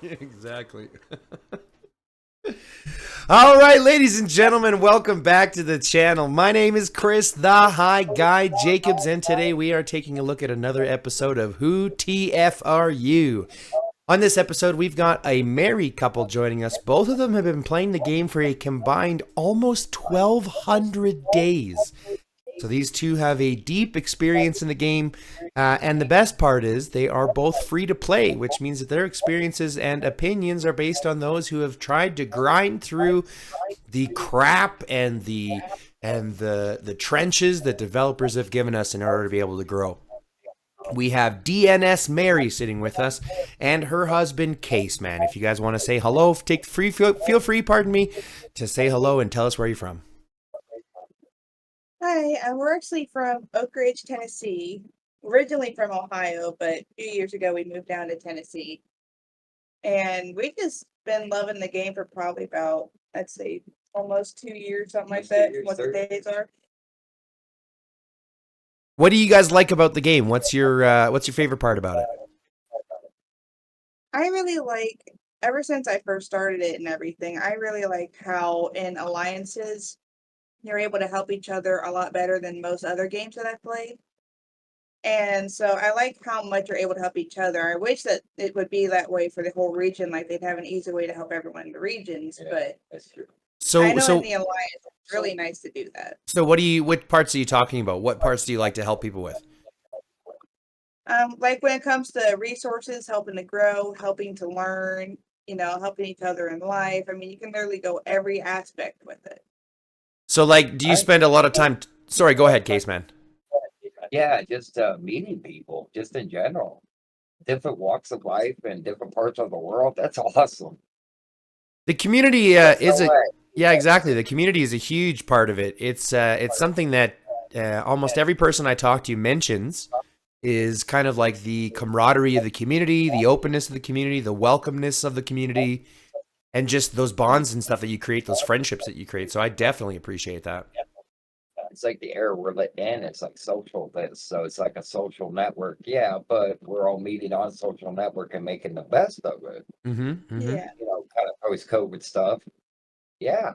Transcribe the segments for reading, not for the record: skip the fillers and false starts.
Exactly. All right, ladies and gentlemen, welcome back to the channel. My name is Chris, the High Guy Jacobs, and today we are taking a look at another episode of Who TF Are You? On this episode, we've got a married couple joining us. Both of them have been playing the game for a combined almost 1,200 days. So these two have a deep experience in the game, and the best part is they are both free to play, which means that their experiences and opinions are based on those who have tried to grind through the crap and the trenches that developers have given us in order to be able to grow. We have DNSMary sitting with us and her husband Caseman. If you guys want to say hello, feel free, pardon me, to say hello and tell us where you're from. Hi, we're actually from Oak Ridge, Tennessee. Originally from Ohio, but a few years ago we moved down to Tennessee. And we've just been loving the game for probably about, I'd say, almost 2 years, something like that, what the days are. What do you guys like about the game? What's your favorite part about it? I really like, ever since I first started it and everything, I really like how in alliances, you're able to help each other a lot better than most other games that I've played. And so I like how much you're able to help each other. I wish that it would be that way for the whole region, like they'd have an easy way to help everyone in the regions, but That's true. I know in So the Alliance, it's really nice to do that. so what parts are you talking about? What parts do you like to help people with? Like when it comes to resources, helping to grow, helping to learn, helping each other in life. I mean, you can literally go every aspect with it. So like, do you spend a lot of time? Sorry, go ahead, Caseman. Yeah, just meeting people, just in general, different walks of life and different parts of the world. That's awesome. The community There's is no a way. yeah, exactly. The community is a huge part of it. It's something that almost every person I talk to mentions is kind of like the camaraderie of the community, the openness of the community, the welcomeness of the community, and just those bonds and stuff that you create, those friendships that you create. So I definitely appreciate that. It's like the era we're living in. It's like social this, so it's like a social network. Yeah, but we're all meeting on social network and making the best of it. Mm-hmm. Mm-hmm. Yeah. Kind of post-COVID stuff. Yeah,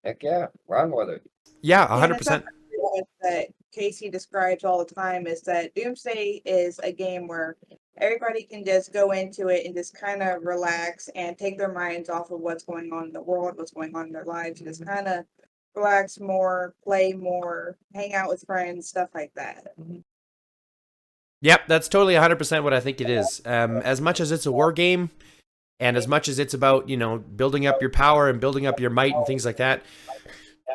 heck yeah, run with it. Yeah, Yeah, and that's 100%. something that Casey describes all the time is that Doomsday is a game where everybody can just go into it and just kind of relax and take their minds off of what's going on in the world, what's going on in their lives, and just kind of relax more, play more, hang out with friends, stuff like that. Yep, that's totally 100% what I think it is. As much as it's a war game, and as much as it's about, building up your power and building up your might and things like that,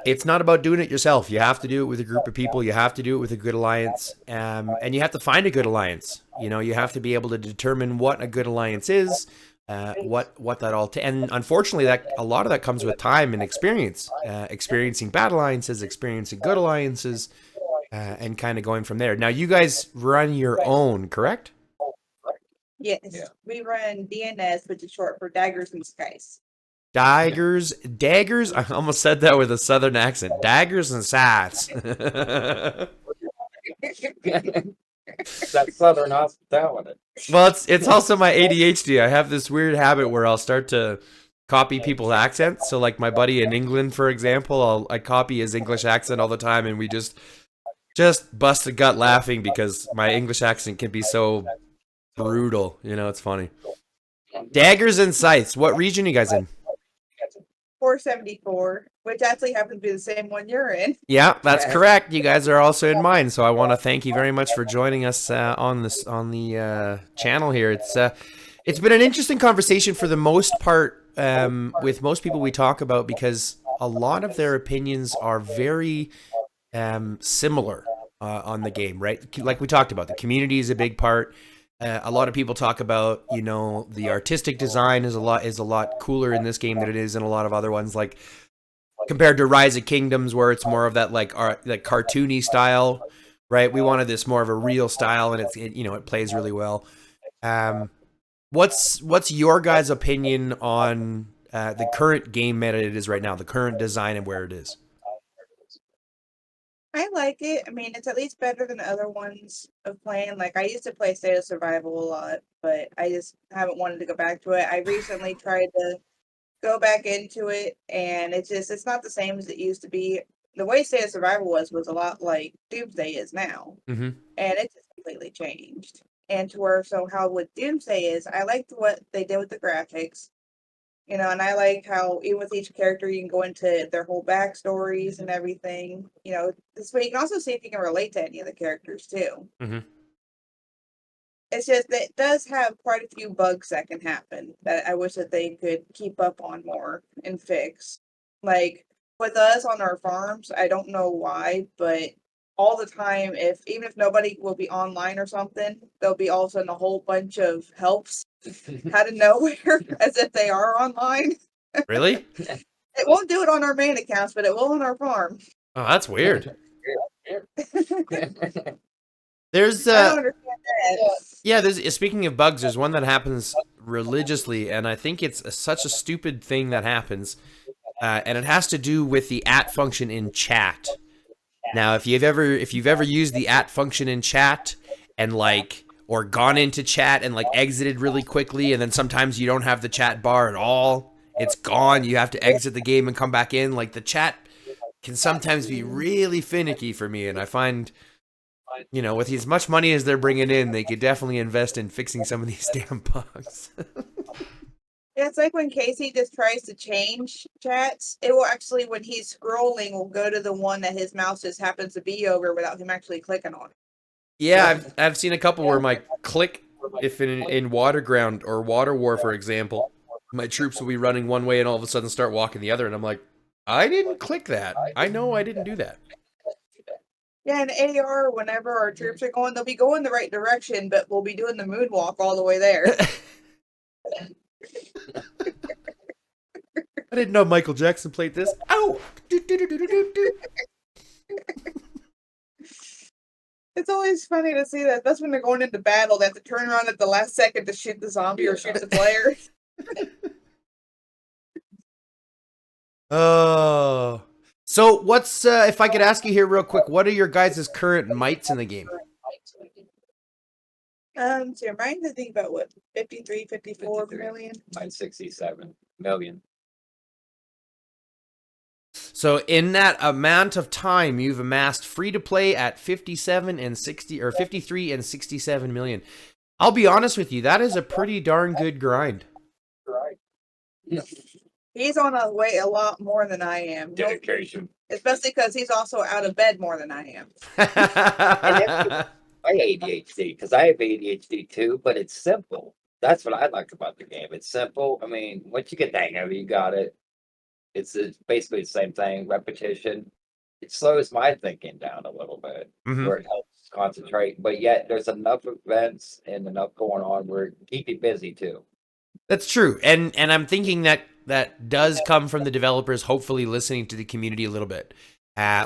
it's not about doing it yourself. You have to do it with a group of people. You have to do it with a good alliance, and you have to find a good alliance. You have to be able to determine what a good alliance is, what that all. And unfortunately, that a lot of that comes with time and experience, experiencing bad alliances, experiencing good alliances, and kind of going from there. Now, you guys run your own, correct? Yes, Yeah. we run DNS, which is short for Daggers and Skies. Daggers. I almost said that with a southern accent. Daggers and sats. That southern hospitality. Well, it's also my ADHD. I have this weird habit where I'll start to copy people's accents. So, like my buddy in England, for example, I copy his English accent all the time, and we just bust a gut laughing because my English accent can be so brutal. It's funny. Daggers and scythes. What region are you guys in? 474, which actually happens to be the same one you're in. Yeah, that's correct. You guys are also in mine, so I want to thank you very much for joining us on the channel here. It's been an interesting conversation for the most part with most people we talk about because a lot of their opinions are very similar on the game, right? Like we talked about, the community is a big part. A lot of people talk about, the artistic design is a lot cooler in this game than it is in a lot of other ones, like compared to Rise of Kingdoms, where it's more of that like cartoony style, right? We wanted this more of a real style, and it plays really well. What's your guys' opinion on the current game meta it is right now, the current design and where it is? I like it. I mean, it's at least better than other ones of playing. Like I used to play State of Survival a lot, but I just haven't wanted to go back to it. I recently tried to go back into it, and it's not the same as it used to be. The way State of Survival was a lot like Doomsday is now, Mm-hmm. and it just completely changed. And to where so how with Doomsday is, I liked what they did with the graphics. And I like how even with each character you can go into their whole backstories and everything. This way you can also see if you can relate to any of the characters too. Mm-hmm. It's just that it does have quite a few bugs that can happen that I wish that they could keep up on more and fix. Like with us on our farms, I don't know why, but all the time, if even if nobody will be online or something, there'll be all of a sudden a whole bunch of helps out of nowhere as if they are online. Really? It won't do it on our main accounts, but it will on our farm. Oh, that's weird. I There's don't understand that. yeah, there's speaking of bugs, there's one that happens religiously, and I think it's such a stupid thing that happens, and it has to do with the @ function in chat. Now, if you've ever used the @ function in chat and or gone into chat and exited really quickly, and then sometimes you don't have the chat bar at all, it's gone. You have to exit the game and come back in. The chat can sometimes be really finicky for me, and I find, with as much money as they're bringing in, they could definitely invest in fixing some of these damn bugs. Yeah, it's like when Casey just tries to change chats, it will actually, when he's scrolling, will go to the one that his mouse just happens to be over without him actually clicking on it. Yeah, I've seen a couple where my click, if in Waterground or Water War, for example, my troops will be running one way and all of a sudden start walking the other, and I'm like, I didn't click that. I know I didn't do that. Yeah, in AR, whenever our troops are going, they'll be going the right direction, but we'll be doing the moonwalk all the way there. I didn't know Michael Jackson played this. Ow! It's always funny to see that. That's when they're going into battle. They have to turn around at the last second to shoot the zombie or shoot the player. Oh. So what's, if I could ask you here real quick, what are your guys' current mites in the game? So your mind to think about what, 53, 54 million? Mine's 67 million. So in that amount of time, you've amassed free to play at 57 and 60 or 53 and 67 million. I'll be honest with you, that is a pretty darn good grind. Right. He's on a way a lot more than I am. Dedication. Especially because he's also out of bed more than I am. My ADHD, because I have ADHD too, but it's simple. That's what I like about the game. It's simple. I mean, once you get the hang of it, you got it. It's basically the same thing, repetition. It slows my thinking down a little bit, where it helps concentrate. But yet, there's enough events and enough going on where it keep you busy too. That's true, and I'm thinking that does come from the developers hopefully listening to the community a little bit.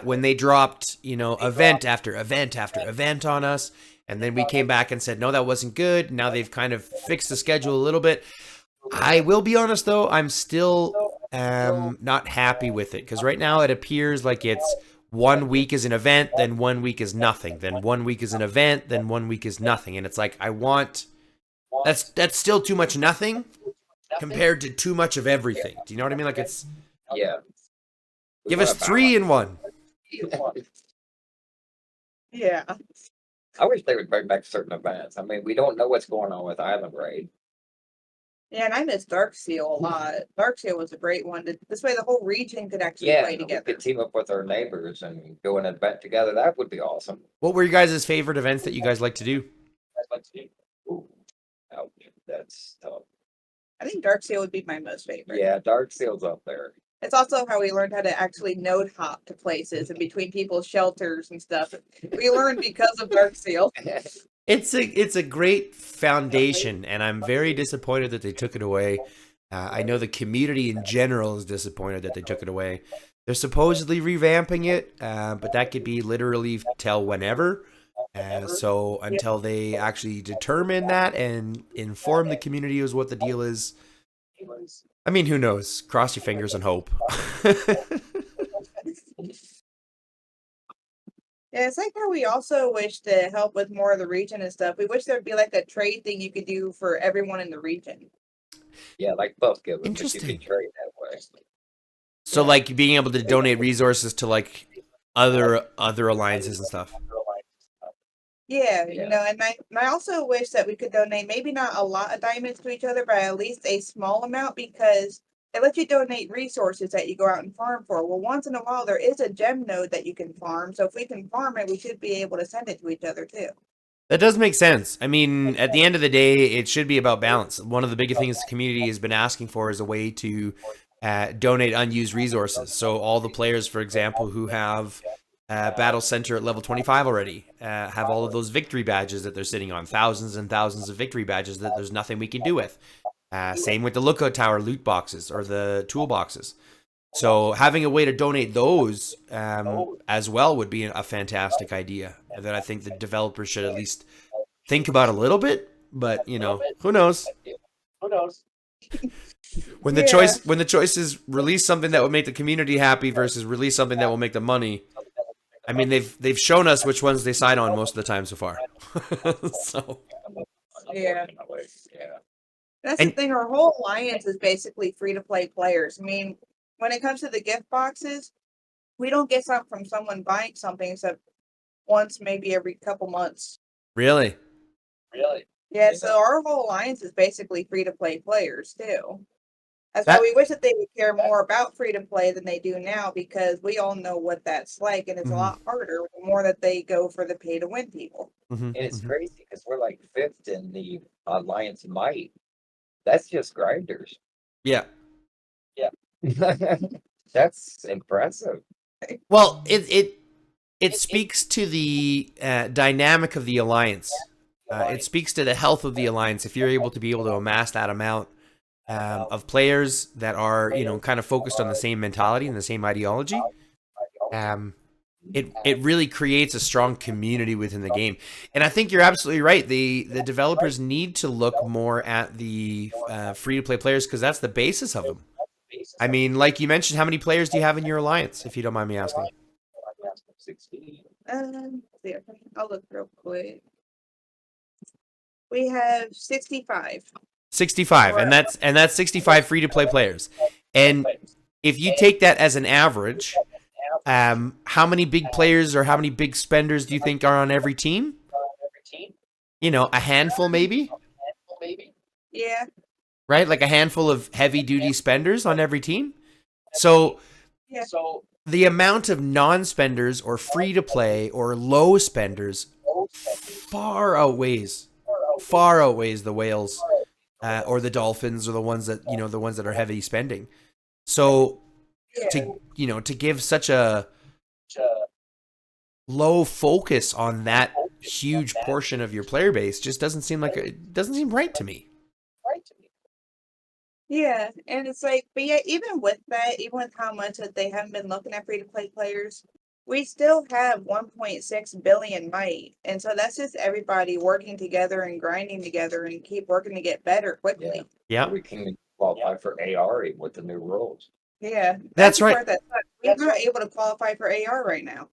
When they dropped, event after event after event on us, and then we came back and said, no, that wasn't good. Now they've kind of fixed the schedule a little bit. I will be honest, though, I'm still not happy with it, because right now it appears like it's 1 week is an event, then 1 week is nothing, then 1 week is an event, then 1 week is nothing. And it's like, that's still too much nothing compared to too much of everything. Do you know what I mean? Like, it's... Yeah. Give us 3 in 1. Yeah. I wish they would bring back certain events. I mean, we don't know what's going on with Island Raid. Yeah, and I miss Darkseal a lot. Darkseal was a great one. This way the whole region could actually play We together. could team up with our neighbors and go an event together. That would be awesome. What were your guys' favorite events that you guys like to do? Ooh, ouch, that's tough. I think Darkseal would be my most favorite. Yeah, Darkseal's up there. It's also how we learned how to actually node hop to places and between people's shelters and stuff. We learned because of Darkseal. It's a great foundation, and I'm very disappointed that they took it away. I know the community in general is disappointed that they took it away. They're supposedly revamping it, but that could be literally till whenever. So until they actually determine that and inform the community as what the deal is, I mean, who knows? Cross your fingers and hope. Yeah, it's like how we also wish to help with more of the region and stuff. We wish there'd be like a trade thing you could do for everyone in the region. Yeah, like both given, but you Interesting. can trade that way. So Yeah. like being able to donate resources to like other alliances and stuff. Yeah, Yeah. you know, and I also wish that we could donate maybe not a lot of diamonds to each other, but at least a small amount because it lets you donate resources that you go out and farm for. Well, once in a while there is a gem node that you can farm, so if we can farm it, we should be able to send it to each other too. That does make sense. I mean, at the end of the day, it should be about balance. One of the biggest things the community has been asking for is a way to donate unused resources. So all the players, for example, who have Battle Center at level 25 already, have all of those victory badges that they're sitting on, thousands and thousands of victory badges that there's nothing we can do with. Same with the Lookout Tower loot boxes or the toolboxes. So having a way to donate those as well would be a fantastic idea that I think the developers should at least think about a little bit. But you know, who knows? Who knows? When the choice is release something that will make the community happy versus release something that will make them money. I mean, they've shown us which ones they side on most of the time so far. So Yeah. Yeah. That's the thing, our whole alliance is basically free to play players. I mean, when it comes to the gift boxes, we don't get something from someone buying something except once, maybe every couple months. really, Yeah, so our whole alliance is basically free to play players too. That's That- why we wish that they would care more about free to play than they do now because we all know what that's like and it's Mhm. a lot harder the more that they go for the pay to win people. Mhm, And it's mhm. crazy because we're like fifth in the Alliance Might. That's just grinders. Yeah. That's impressive. Well, it speaks to the dynamic of the alliance. It speaks to the health of the alliance. If you're able to amass that amount of players that are, you know, kind of focused on the same mentality and the same ideology, it really creates a strong community within the game. And I think you're absolutely right. The developers need to look more at the free to play players because that's the basis of them. I mean, like you mentioned, how many players do you have in your alliance, if you don't mind me asking? 16. Yeah, I'll look real quick. We have 65. 65, and that's 65 free to play players. And if you take that as an average, how many big players or how many big spenders do you think are on every team? You know, a handful maybe, Yeah. right? Like a handful of heavy duty spenders on every team. So Yeah. the amount of non-spenders or free to play or low spenders far outweighs the whales or the dolphins or the ones that, you know, the ones that are heavy spending. So to give such a low focus on that huge portion of your player base just doesn't seem right to me. Yeah, and it's like, but yeah, even with that, even with how much that they haven't been looking at free to play players, we still have 1.6 billion might. And so that's just everybody working together and grinding together and keep working to get better quickly. Yeah. We can qualify for AR with the new rules. Yeah. That's the right. part that sucks. We're not able to qualify for AR right now.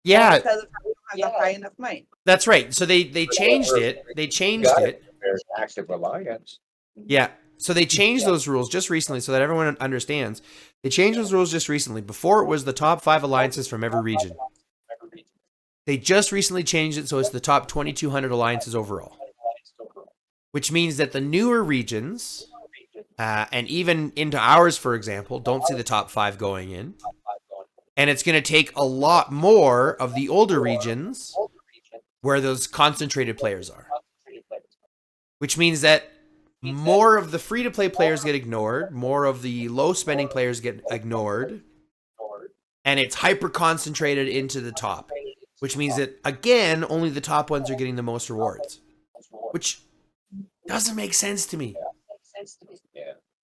Yeah, Because of how we don't have the high enough might. that's right. So they changed it. They changed it. There's active alliance. Yeah. So they changed those rules just recently so that everyone understands. They changed those rules just recently. Before it was the top 5 alliances from every region. They just recently changed it so it's the top 2,200 alliances overall. Which means that the newer regions, and even into ours, for example, don't see the top 5 going in. And it's going to take a lot more of the older regions where those concentrated players are. Which means that more of the free-to-play players get ignored, more of the low-spending players get ignored, and it's hyper-concentrated into the top, which means that, again, only the top ones are getting the most rewards, which doesn't make sense to me.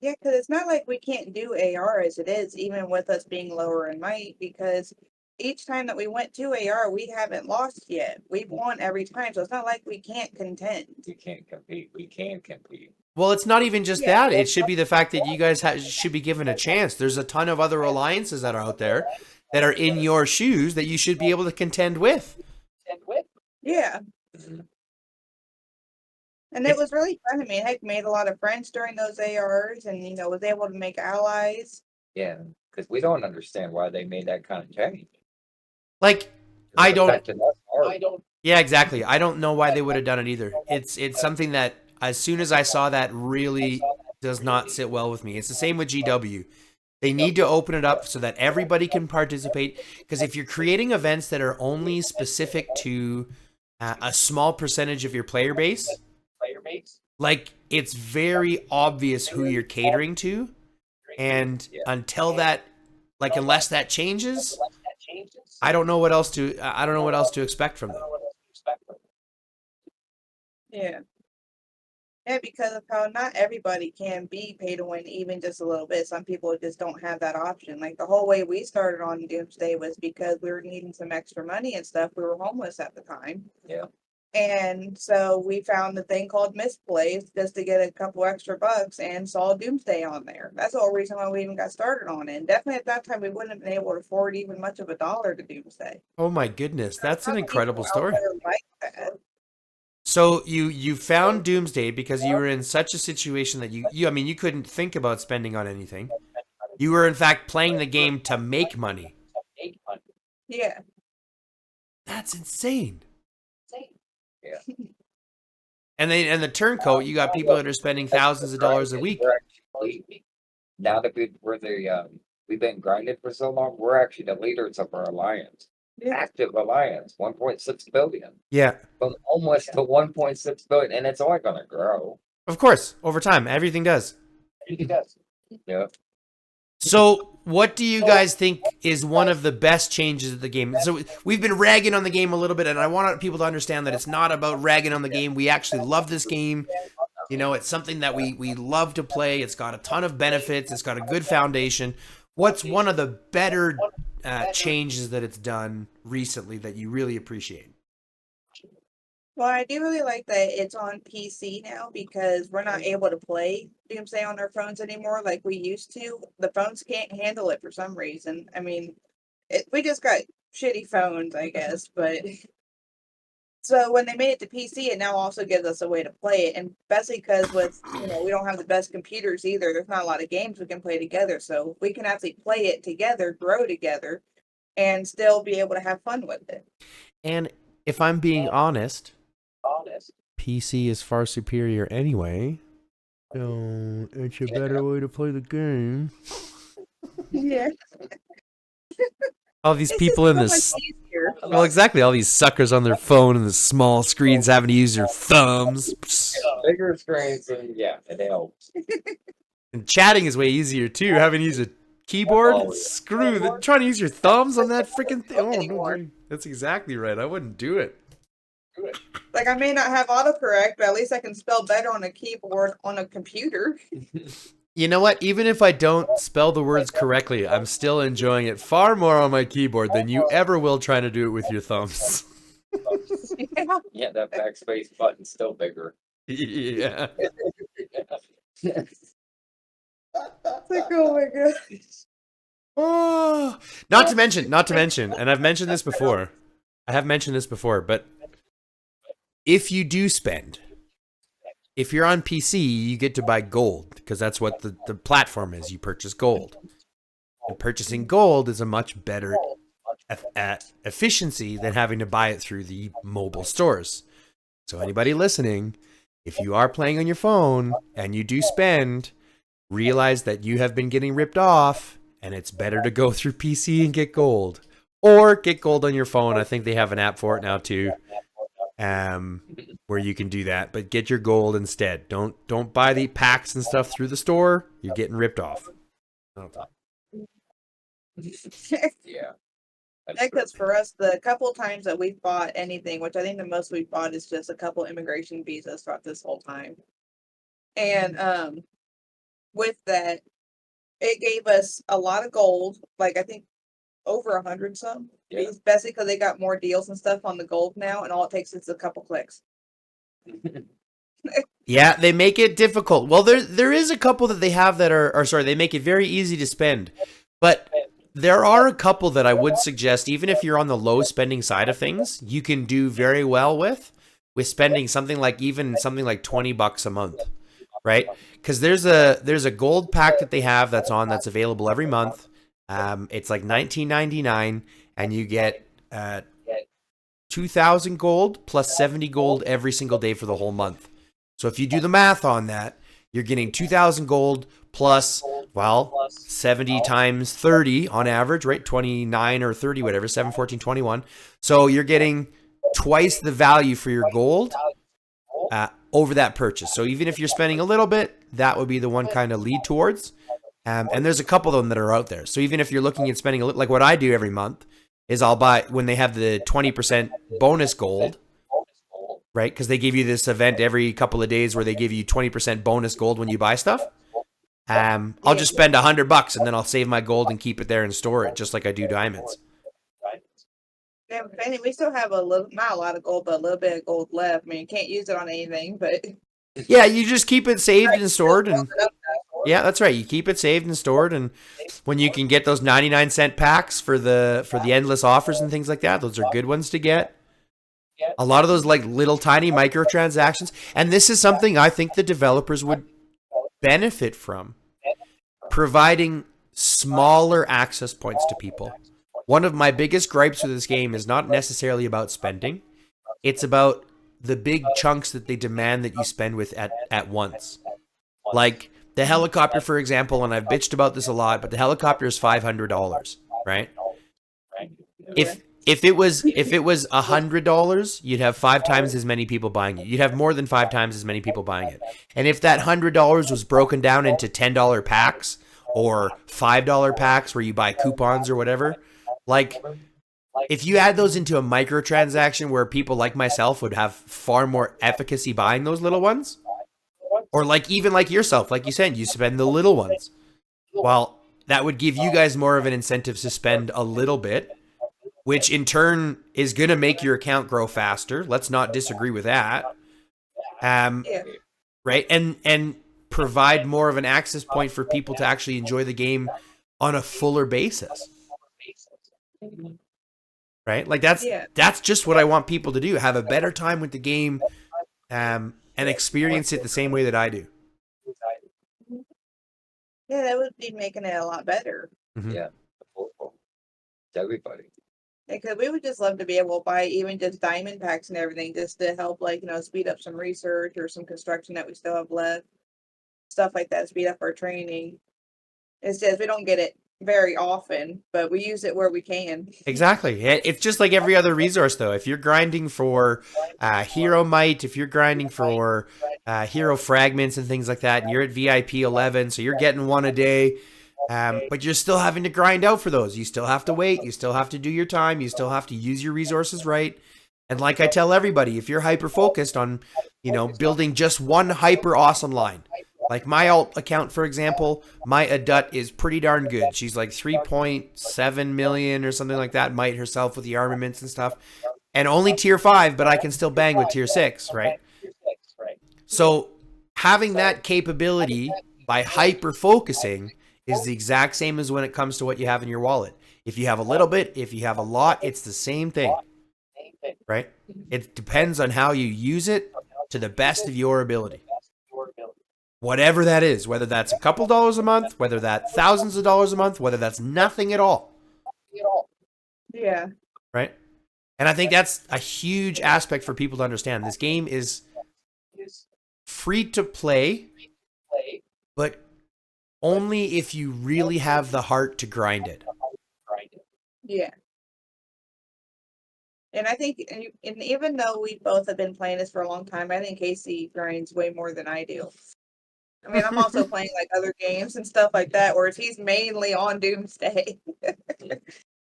Yeah, because it's not like we can't do AR as it is, even with us being lower in might, because each time that we went to AR, we haven't lost yet. We've won every time, so it's not like we can't contend. We can't compete. We can compete. Well, it's not even just that. It should be the fact that you guys should be given a chance. There's a ton of other alliances that are out there, that are in your shoes that you should be able to contend with. Yeah. And it was really fun. I mean, heck, made a lot of friends during those ARs and, was able to make allies. Yeah, because we don't understand why they made that kind of change. Like, I don't. Affected us hard. Yeah, exactly. I don't know why they would have done it either. It's something that as soon as I saw that really does not sit well with me. It's the same with GW. They need to open it up so that everybody can participate. Because if you're creating events that are only specific to a small percentage of your player base, like it's very obvious who you're catering to. And until that, like unless that changes, I don't know what else to expect from them. Yeah. Yeah, because of how not everybody can be pay to win even just a little bit. Some people just don't have that option. Like the whole way we started on Doomsday was because we were needing some extra money and stuff. We were homeless at the time. Yeah. And so we found the thing called Misplays just to get a couple extra bucks and saw Doomsday on there. That's the whole reason why we even got started on it. And definitely at that time we wouldn't have been able to afford even much of $1 to Doomsday. Oh my goodness, that's an incredible story. Like that. So you found Doomsday because you were in such a situation that you couldn't think about spending on anything. You were in fact playing the game to make money. Yeah. That's insane. Yeah. And the turncoat, you got people that are spending thousands of dollars a week. Now that we've been grinding for so long, we're actually the leaders of our alliance. Yeah. Active alliance, 1.6 billion. Yeah. From almost to 1.6 billion, and it's only gonna grow. Of course, over time, everything does. Yeah. So, what do you guys think is one of the best changes of the game? So, we've been ragging on the game a little bit, and I want people to understand that it's not about ragging on the game. We actually love this game. It's something that we love to play. It's got a ton of benefits. It's got a good foundation. What's one of the better changes that it's done recently that you really appreciate? Well, I do really like that it's on PC now because we're not able to play Doomsday on our phones anymore like we used to. The phones can't handle it for some reason. I mean, we just got shitty phones, I guess, but so when they made it to PC, it now also gives us a way to play it, and especially because with we don't have the best computers either. There's not a lot of games we can play together, so we can actually play it together, grow together, and still be able to have fun with it. And if I'm being honest, PC is far superior anyway. So it's a better way to play the game. Yeah. All these people in this. Easier. Well, exactly. All these suckers on their phone and the small screens having to use their thumbs. Bigger screens, and it helps. And chatting is way easier too. Having to use a keyboard. Oh, yeah. Screw that. Trying to use your thumbs on that freaking thing. Oh, no. That's exactly right. I wouldn't do it. Like, I may not have autocorrect, but at least I can spell better on a keyboard on a computer. You know what? Even if I don't spell the words correctly, I'm still enjoying it far more on my keyboard than you ever will trying to do it with your thumbs. Yeah, that backspace button's still bigger. Yeah. It's like, oh my god. Oh, not to mention, and I've mentioned this before. But if you do spend, if you're on PC, you get to buy gold because that's what the platform is. You purchase gold. And purchasing gold is a much better efficiency than having to buy it through the mobile stores. So anybody listening, if you are playing on your phone and you do spend, realize that you have been getting ripped off and it's better to go through PC and get gold. Or get gold on your phone. I think they have an app for it now too. Where you can do that, but get your gold instead. Don't buy the packs and stuff through the store. You're getting ripped off. Yeah. Because for us, the couple times that we've bought anything, which I think the most we've bought is just a couple immigration visas throughout this whole time. And with that, it gave us a lot of gold, like I think over 100 some. Yeah. Especially because they got more deals and stuff on the gold now, and all it takes is a couple clicks. Yeah, they make it difficult. Well, there is a couple that they have that are sorry, they make it very easy to spend. But There are a couple that I would suggest, even if you're on the low spending side of things, you can do very well with spending something like $20 a month, right? Because there's a gold pack that they have that's available every month. It's like $19.99, and you get 2,000 gold plus 70 gold every single day for the whole month. So if you do the math on that, you're getting 2,000 gold plus, well, 70 times 30 on average, right? 29 or 30, whatever, 7, 14, 21. So you're getting twice the value for your gold over that purchase. So even if you're spending a little bit, that would be the one kind of lead towards. And there's a couple of them that are out there. So even if you're looking at spending like what I do every month is I'll buy when they have the 20% bonus gold, right? Because they give you this event every couple of days where they give you 20% bonus gold when you buy stuff. I'll just spend $100 and then I'll save my gold and keep it there and store it, just like I do diamonds. Yeah, we still have a little, not a lot of gold, but a little bit of gold left. I mean, you can't use it on anything, but yeah, you just keep it saved and stored, and yeah, that's right. You keep it saved and stored, and when you can get those 99-cent packs for the endless offers and things like that, those are good ones to get. A lot of those like little tiny microtransactions, and this is something I think the developers would benefit from, providing smaller access points to people. One of my biggest gripes with this game is not necessarily about spending. It's about the big chunks that they demand that you spend with at once. Like the helicopter, for example, and I've bitched about this a lot, but the helicopter is $500, right? If it was $100, you'd have 5 times as many people buying it. You'd have more than 5 times as many people buying it. And if that $100 was broken down into $10 packs or $5 packs where you buy coupons or whatever, like if you add those into a microtransaction where people like myself would have far more efficacy buying those little ones, or like even like yourself, like you said, you spend the little ones. Well, that would give you guys more of an incentive to spend a little bit, which in turn is going to make your account grow faster. Let's not disagree with that. Right? And provide more of an access point for people to actually enjoy the game on a fuller basis. Right? Like that's just what I want people to do. Have a better time with the game and experience it the same way that I do. yeah, that would be making it a lot better. Mm-hmm. Yeah. Everybody. Because we would just love to be able to buy even just diamond packs and everything just to help, like, speed up some research or some construction that we still have left. Stuff like that, speed up our training. It's just we don't get it very often, but we use it where we can. Exactly. It's just like every other resource, though. If you're grinding for hero might, if you're grinding for hero fragments and things like that, and you're at VIP 11, so you're getting one a day, but you're still having to grind out for those. You still have to wait. You still have to do your time. You still have to use your resources right. And like I tell everybody, if you're hyper focused on, building just one hyper awesome line, like my alt account, for example, my Adut is pretty darn good. She's like 3.7 million or something like that, might herself with the armaments and stuff. And only tier 5, but I can still bang with tier 6, right? So having that capability by hyper focusing is the exact same as when it comes to what you have in your wallet. If you have a little bit, if you have a lot, it's the same thing, right? It depends on how you use it to the best of your ability. Whatever that is, whether that's a couple dollars a month, whether that's thousands of dollars a month, whether that's nothing at all. Yeah. Right? And I think that's a huge aspect for people to understand. This game is free to play, but only if you really have the heart to grind it. Yeah. And I think, and even though we both have been playing this for a long time, I think Casey grinds way more than I do. I mean, I'm also playing like other games and stuff like that, whereas he's mainly on Doomsday.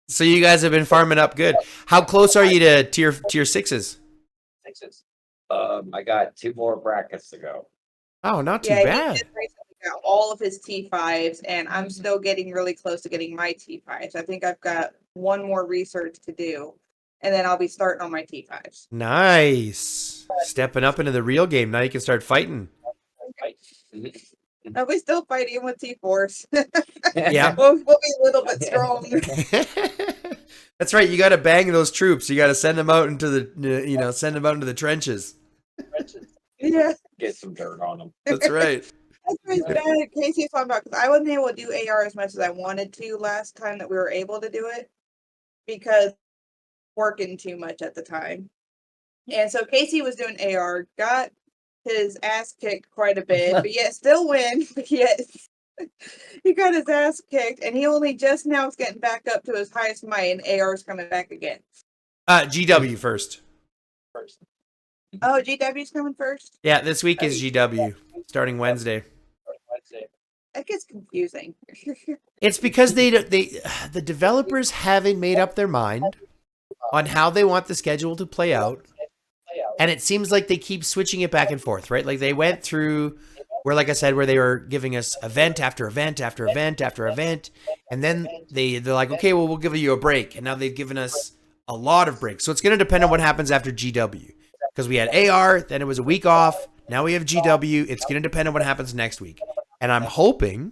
So you guys have been farming up good. How close are you to tier 6s? I got 2 more brackets to go. Oh, not too Yeah, bad. he just recently got all of his T5s, and I'm still getting really close to getting my T5s. I think I've got one more research to do, and then I'll be starting on my T5s. Nice. Stepping up into the real game. Now you can start fighting. And we still fighting with T-Force. Yeah. we'll be a little bit strong. That's right. You got to bang those troops. You got to send them out into the, send them out into the trenches. Yeah. Get some dirt on them. That's right. That's what it's bad. Casey's talking about because I wasn't able to do AR as much as I wanted to last time that we were able to do it because working too much at the time. And so Casey was doing AR, got his ass kicked quite a bit, but yet still win. But yet he got his ass kicked, and he only just now is getting back up to his highest might, and AR's coming back again. GW first. Oh, GW's coming first? Yeah, this week is GW, starting Wednesday. That gets confusing. It's because the developers haven't made up their mind on how they want the schedule to play out. And it seems like they keep switching it back and forth, right? Like they went through where, like I said, where they were giving us event after event after event after event. And then they're like, okay, well, we'll give you a break. And now they've given us a lot of breaks. So it's going to depend on what happens after GW. Because we had AR, then it was a week off. Now we have GW. It's going to depend on what happens next week. And I'm hoping,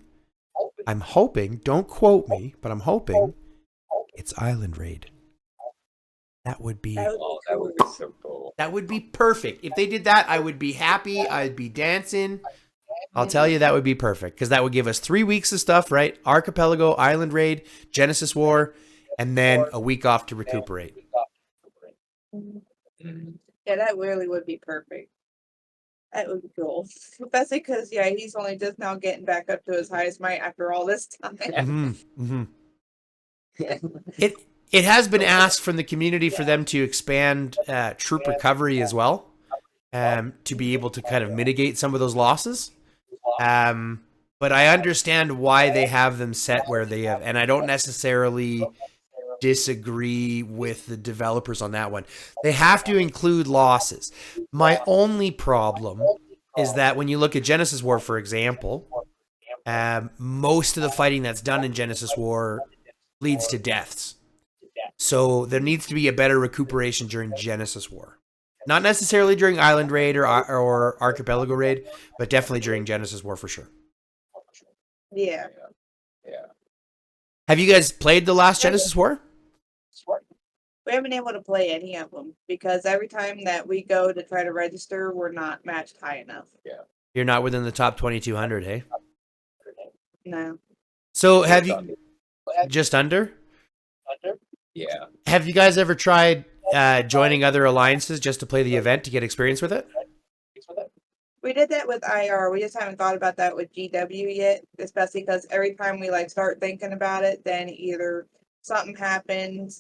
don't quote me, but I'm hoping it's Island Raid. That would be so cool. That would be perfect. If they did that, I would be happy. I'd be dancing. I'll tell you, that would be perfect because that would give us 3 weeks of stuff, right? Archipelago, Island Raid, Genesis War, and then a week off to recuperate. Yeah, that really would be perfect. That would be cool. Especially because, yeah, he's only just now getting back up to his highest might after all this time. Mm-hmm. Mm-hmm. It has been asked from the community for them to expand troop recovery as well, to be able to kind of mitigate some of those losses. But I understand why they have them set where they have, and I don't necessarily disagree with the developers on that one. They have to include losses. My only problem is that when you look at Genesis War, for example, most of the fighting that's done in Genesis War leads to deaths. So there needs to be a better recuperation during Genesis War. Not necessarily during Island Raid or Archipelago Raid, but definitely during Genesis War for sure. Yeah. Have you guys played the last Genesis War? We haven't been able to play any of them because every time that we go to try to register, we're not matched high enough. Yeah. You're not within the top 2,200, hey? No. So have you... Just under? Yeah. Have you guys ever tried joining other alliances just to play the event to get experience with it? We did that with IR. We just haven't thought about that with GW yet, especially because every time we start thinking about it, then either something happens,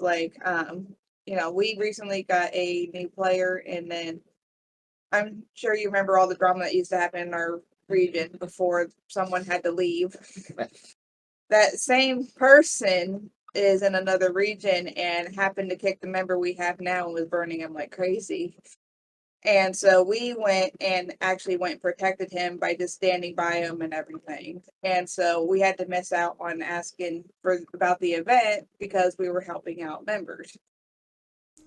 we recently got a new player, and then I'm sure you remember all the drama that used to happen in our region before someone had to leave. That same person is in another region and happened to kick the member we have now and was burning him like crazy. And so we went and protected him by just standing by him and everything. And so we had to miss out on asking about the event because we were helping out members.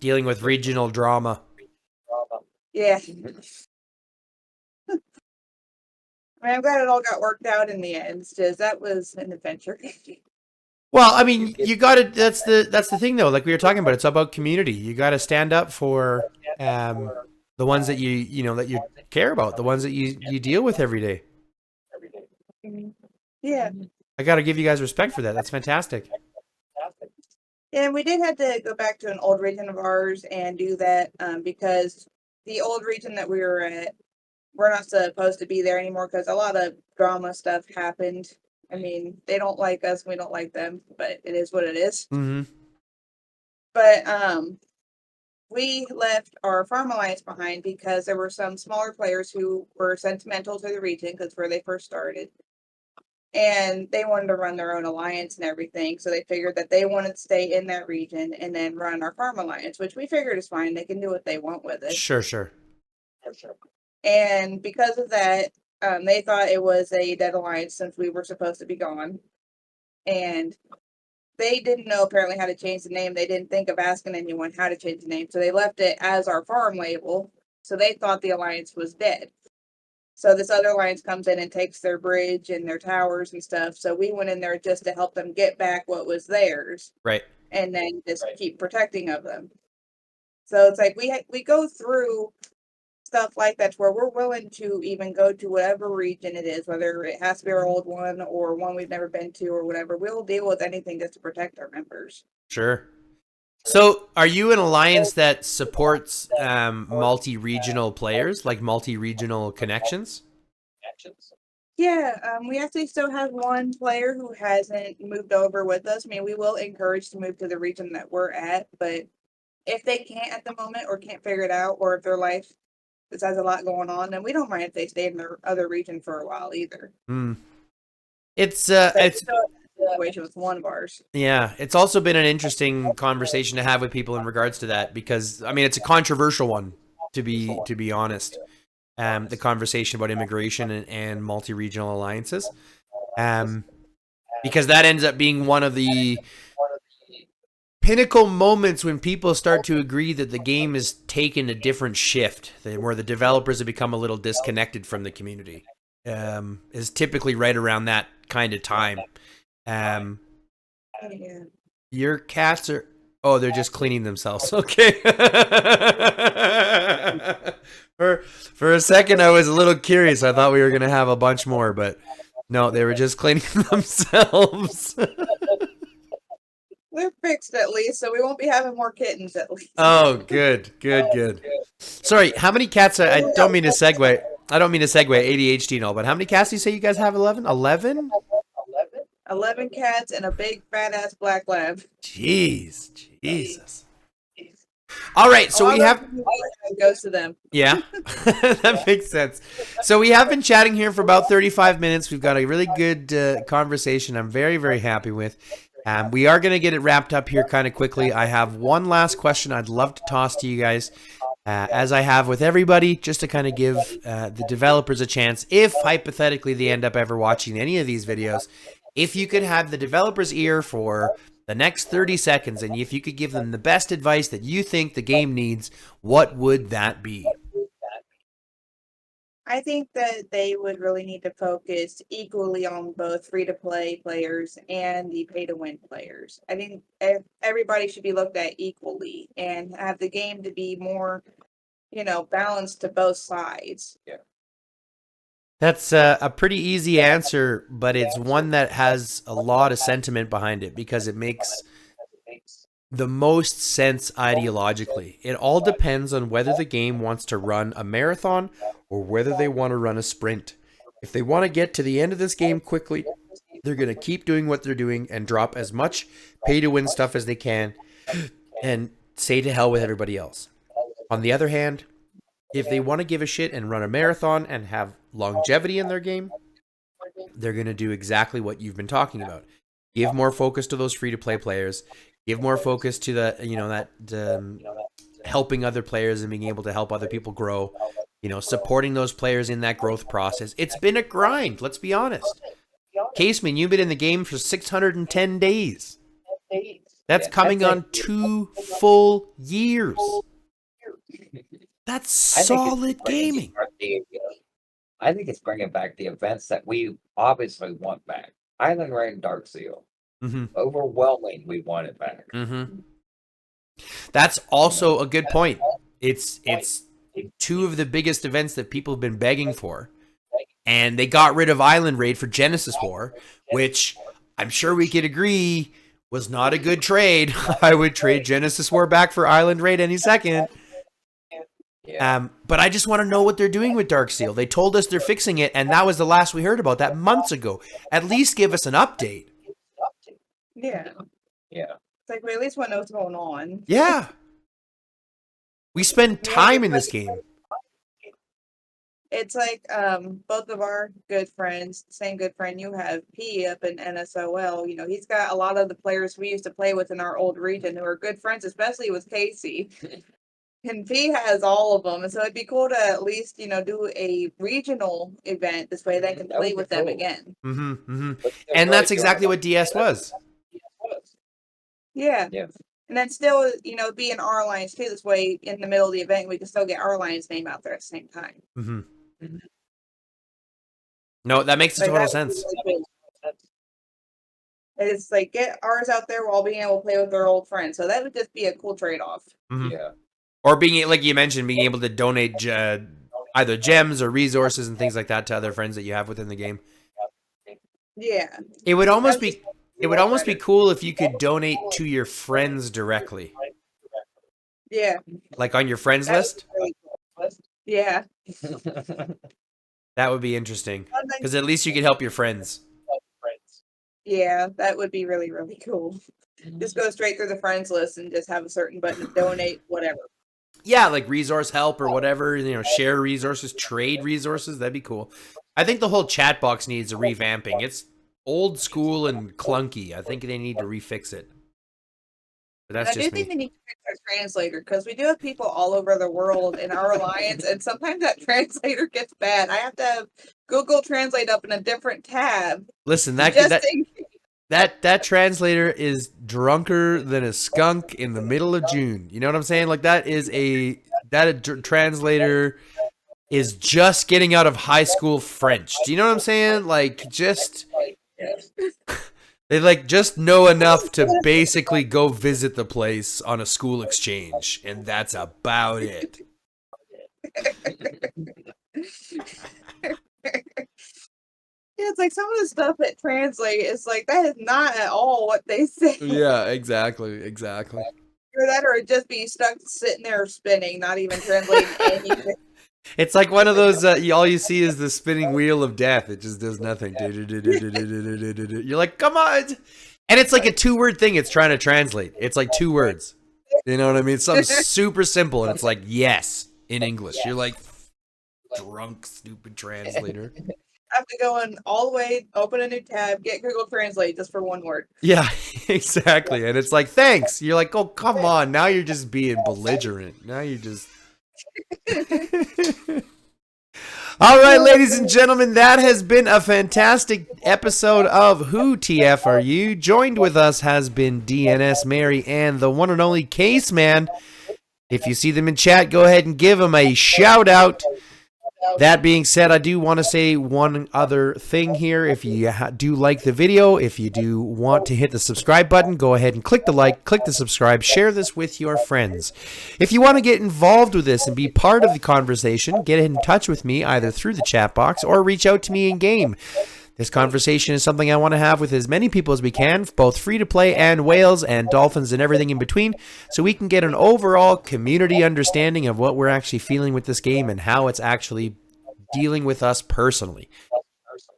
Dealing with regional drama. Yeah. I mean, I'm glad it all got worked out in the end, because that was an adventure. Well, I mean, you got to. That's the thing, though. Like we were talking about, it's about community. You got to stand up for the ones that that you care about, the ones that you deal with every day. Yeah. I got to give you guys respect for that. That's fantastic. And we did have to go back to an old region of ours and do that because the old region that we were at, we're not supposed to be there anymore because a lot of drama stuff happened. I mean, they don't like us, we don't like them, but it is what it is. Mm-hmm. But we left our farm alliance behind because there were some smaller players who were sentimental to the region because where they first started. And they wanted to run their own alliance and everything. So they figured that they wanted to stay in that region and then run our farm alliance, which we figured is fine. They can do what they want with it. Sure. And because of that, they thought it was a dead alliance since we were supposed to be gone. And they didn't know apparently how to change the name. They didn't think of asking anyone how to change the name. So they left it as our farm label. So they thought the alliance was dead. So this other alliance comes in and takes their bridge and their towers and stuff. So we went in there just to help them get back what was theirs, Right. and then just keep protecting of them. So it's like we go through stuff like that where we're willing to even go to whatever region it is, whether it has to be our old one or one we've never been to or whatever. We'll deal with anything just to protect our members. Sure. So, are you an alliance that supports multi-regional players, like multi-regional connections? Yeah, we actually still have one player who hasn't moved over with us. I mean, we will encourage to move to the region that we're at, but if they can't at the moment or can't figure it out, or if their life just has a lot going on, then we don't mind if they stay in their other region for a while either. It's But it's still a situation with one of ours. yeah, it's also been an interesting conversation to have with people in regards to that, because I mean it's a controversial one, to be honest. The conversation about immigration and multi-regional alliances, because that ends up being one of the pinnacle moments when people start to agree that the game has taken a different shift, where the developers have become a little disconnected from the community. Is typically right around that kind of time. Yeah. Your cats are... Oh, they're just cleaning themselves. Okay. For a second, I was a little curious. I thought we were going to have a bunch more, but no, they were just cleaning themselves. They're fixed at least, so we won't be having more kittens at least. Oh, good. Sorry, how many cats are... I don't mean to segue ADHD and all, but how many cats do you say you guys have? 11? 11? 11 cats and a big fat ass black lab. Jesus. All right, so we have... goes to them. Yeah, that makes sense. So we have been chatting here for about 35 minutes. We've got a really good conversation I'm very, very happy with. We are going to get it wrapped up here kind of quickly. I have one last question I'd love to toss to you guys, as I have with everybody, just to kind of give the developers a chance, if hypothetically they end up ever watching any of these videos. If you could have the developer's ear for the next 30 seconds, and if you could give them the best advice that you think the game needs, what would that be? I think that they would really need to focus equally on both free-to-play players and the pay-to-win players. I think everybody should be looked at equally and have the game to be more, balanced to both sides. Yeah. That's a pretty easy answer, but it's one that has a lot of sentiment behind it, because it makes the most sense ideologically. It all depends on whether the game wants to run a marathon or whether they want to run a sprint. If they want to get to the end of this game quickly, they're going to keep doing what they're doing and drop as much pay-to-win stuff as they can and say to hell with everybody else. On the other hand, if they want to give a shit and run a marathon and have longevity in their game, they're going to do exactly what you've been talking about. Give more focus to those free-to-play players. Give more focus to the, helping other players and being able to help other people grow. Supporting those players in that growth process. It's been a grind, let's be honest. Caseman, you've been in the game for 610 days. That's coming on 2 full years. That's solid gaming. I think it's bringing back the events that we obviously want back. Island Raid and Dark Seal. Overwhelming, we want it back. That's also a good point. It's 2 of the biggest events that people have been begging for. And they got rid of Island Raid for Genesis War, which I'm sure we could agree was not a good trade. I would trade Genesis War back for Island Raid any second. But I just want to know what they're doing with Dark Seal. They told us they're fixing it, and that was the last we heard about that months ago. At least give us an update. Yeah. It's like we at least want to know what's going on. Yeah. We spend time in this game. It's like both of our good friends, same good friend you have, P up in NSOL. He's got a lot of the players we used to play with in our old region who are good friends, especially with Casey. And P has all of them, and so it'd be cool to at least do a regional event. This way they can play with them again. And that's exactly what DS was. Yeah. And then still, be in our alliance too. This way, in the middle of the event, we can still get our alliance name out there at the same time. No, that makes Like, total that would sense. be really cool. It's like get ours out there while being able to play with our old friends. So that would just be a cool trade-off. Mhm. Yeah. Or being, like you mentioned, being able to donate either gems or resources and things like that to other friends that you have within the game. Yeah. It would That almost was be just it would almost be cool if you could donate to your friends directly, yeah. like on your friends That would list. be really cool. Yeah. That would be interesting One thing- because at least you could help your friends. Yeah, that would be really, really cool. Just go straight through the friends list and just have a certain button to donate, whatever. Yeah, like resource help or whatever, share resources, trade resources. That'd be cool. I think the whole chat box needs a revamping. It's old school and clunky. I think they need to refix it. But And that's I do just think me. they need to fix our translator because we do have people all over the world in our alliance, and sometimes that translator gets bad. I have to have Google Translate up in a different tab Listen, just in case. that translator is drunker than a skunk in the middle of June. You know what I'm saying? Like translator is just getting out of high school French. Do you know what I'm saying? Like they like just know enough to basically go visit the place on a school exchange, and that's about it. Yeah, it's like some of the stuff that translate is like that is not at all what they say. Yeah, exactly. Or that or it just be stuck sitting there spinning, not even translating anything. It's like one of those, all you see is the spinning wheel of death. It just does nothing. You're like, come on. And it's like a 2-word thing it's trying to translate. It's like 2 words. You know what I mean? It's something super simple, and it's like, yes, in English. You're like, drunk, stupid translator. I have to go in all the way, open a new tab, get Google Translate just for one word. Yeah, exactly. And it's like, thanks. You're like, oh, come on. Now you're just being belligerent. Now you're just... All right, ladies and gentlemen, that has been a fantastic episode of Who TF Are You? Joined with us has been DNSMary and the one and only Caseman. If you see them in chat, go ahead and give them a shout out. That being said, I do want to say one other thing here. If you do like the video, if you do want to hit the subscribe button, go ahead and click the like, click the subscribe, share this with your friends. If you want to get involved with this and be part of the conversation, get in touch with me either through the chat box or reach out to me in game. This conversation is something I want to have with as many people as we can, both free-to-play and whales and dolphins and everything in between, so we can get an overall community understanding of what we're actually feeling with this game and how it's actually dealing with us personally.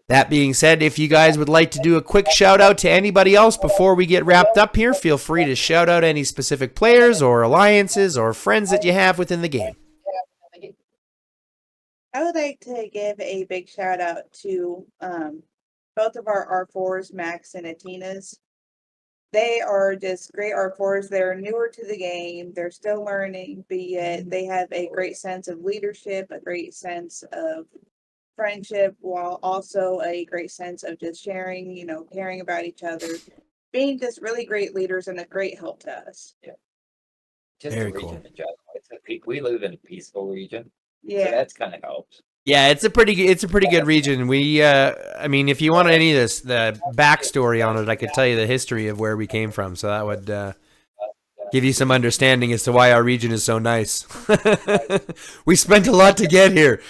That being said, if you guys would like to do a quick shout-out to anybody else before we get wrapped up here, feel free to shout out any specific players or alliances or friends that you have within the game. I would like to give a big shout out to both of our R4s, Max and Atina's. They are just great R4s. They're newer to the game. They're still learning, but yet they have a great sense of leadership, a great sense of friendship, while also a great sense of just sharing, caring about each other, being just really great leaders and a great help to us. Just Very the region cool. in general. We live in a peaceful region. Yeah. So that's kind of helps. Yeah, it's a pretty good region. We, I mean, if you want any of this, the backstory on it, I could tell you the history of where we came from. So that would give you some understanding as to why our region is so nice. We spent a lot to get here.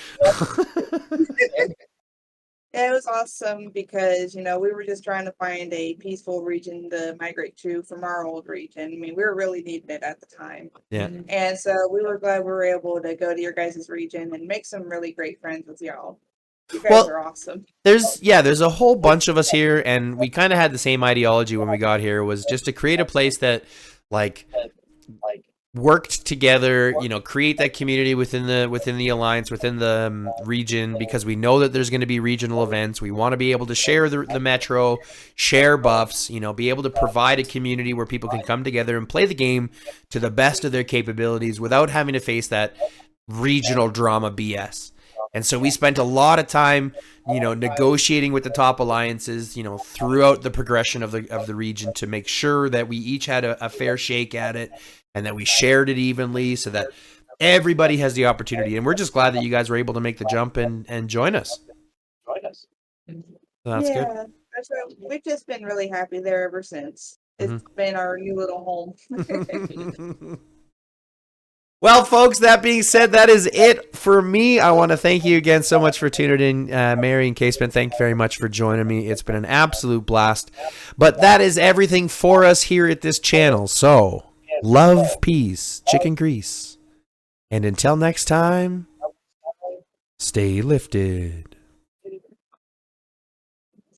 Yeah, it was awesome because, we were just trying to find a peaceful region to migrate to from our old region. I mean, we were really needing it at the time. Yeah. And so we were glad we were able to go to your guys' region and make some really great friends with y'all. You guys are awesome. There's a whole bunch of us here, and we kind of had the same ideology when we got here, was just to create a place that, like worked together, create that community within the alliance, within the region, because we know that there's going to be regional events. We want to be able to share the metro, share buffs, be able to provide a community where people can come together and play the game to the best of their capabilities without having to face that regional drama BS. And so we spent a lot of time, negotiating with the top alliances, throughout the progression of the region to make sure that we each had a fair shake at it and that we shared it evenly so that everybody has the opportunity. And we're just glad that you guys were able to make the jump and join us. That's good. Yeah, that's what we've just been really happy there ever since. It's been our new little home. Well, folks, that being said, that is it for me. I want to thank you again so much for tuning in. Mary and Caseman, thank you very much for joining me. It's been an absolute blast. But that is everything for us here at this channel. So, love, peace, chicken grease. And until next time, stay lifted.